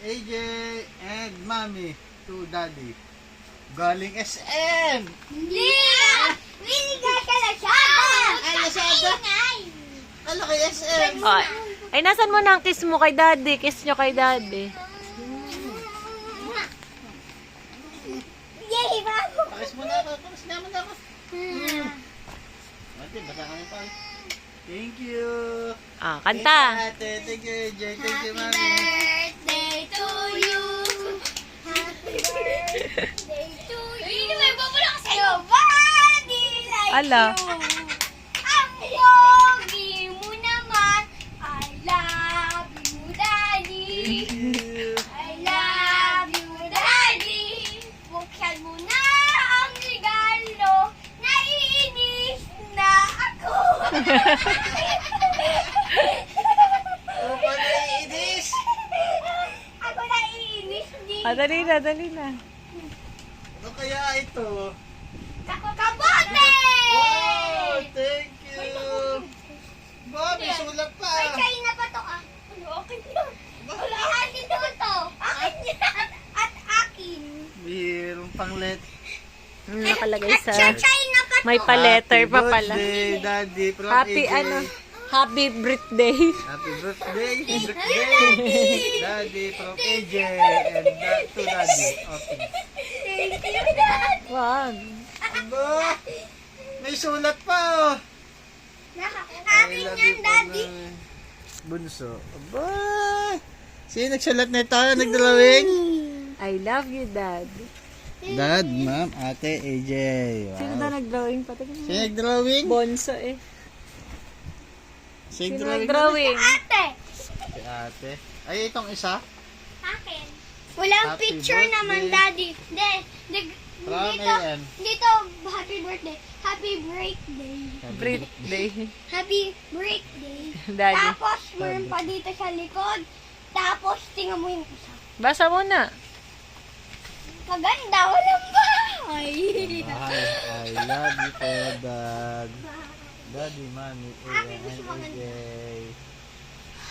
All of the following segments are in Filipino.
AJ and Mommy to Daddy. Galing SM! Hindi! Binigay ka na siya! Ay, Lazada! Ano kay SM? Oh. Ay, nasan mo na ang kiss mo kay Daddy? Kiss nyo kay Daddy. Yay, bago! Pakis mo na ako. Pakis naman ako. Ate, basa kami pa. Thank you. Ah, Thank you, kanta. ate. Thank you, AJ. Thank you, Happy Mommy. birthday to you! Happy birthday to you! May babala ka sa'yo! Body like Ala. you! Ang yogi mo naman! I love you, Daddy! Thank you. I love you, Daddy! Buksan mo na ang regalo! Naiinis na ako! Ano pa naiinis? Ako naiinis din! Ah, dali na, dali na. Ano kaya ito? Ako kabote! Wow! Thank you! Bobby, sulat pa! May China pa to ah. Ano, akin yun? Wala, akin doon to. Akin yan. At akin. Mayroong panglet. Nakalagay At sa... China pa to. May pa-letter pa pala. Happy birthday, Daddy. From Happy AJ. ano? Happy birthday. Happy birthday. Birthday. Daddy from AJ and to Daddy. Okay. Thank you, Dad. Wag. Aba, may sulat pa oh. Akin yan, Daddy. Bunso. Aba. Sino nagsulat nito? Nagdrawing? I love you, Dad. Dad, Ma'am, Ate, AJ. Sino Wow. na nag-drawing? Patingin Sino mo. nagdrawing? Bonso eh. Sino Sino nagdrawing? nag-drawing? Ate. Si Ate. Ay, itong isa? Akin. Walang Happy picture birthday. naman, Daddy. From Dito, AM. dito, happy birthday. Happy birthday. Birthday. Happy birthday. Daddy. Tapos, meron pa dito sa likod. Tapos, tingnan mo yung isa. Basa mo na. Maganda, walang bahay. Mahal, I love you po, Dad. Daddy, Mommy, Happy and gusto maganda. AJ.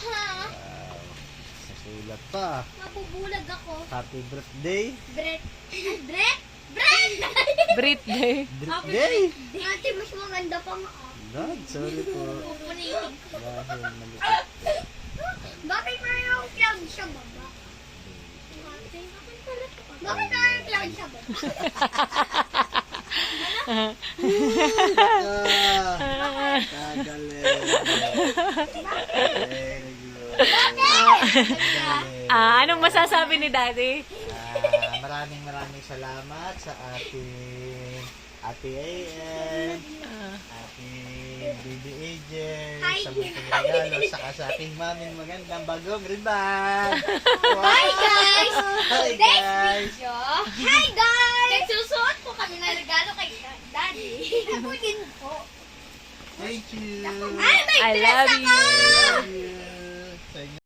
Ha? Wow. Nasulat pa. Mabubulag ako. Happy birthday. Bret. Bret? Bret! Birthday. Birthday. Ate, mas maganda pa nga. Dad, sorry po. Pupunitin ko. Dahil mali. Bakit mayroong plug sa baba? Ate, bakit mayroong plug sa baba? Kagaling. Very good. Anong masasabi ni Daddy? Maraming salamat sa ating Ate AN, ating Baby AJ, Hi. sa mga regalo, saka sa ating maming magandang bagong ribbon. Hi, guys! Hi Next guys! video. Hi, guys! Nagsusuot po kami ng regalo kay Daddy. Ako din po. Thank you! Ay, may I dress love ako! you. I love you!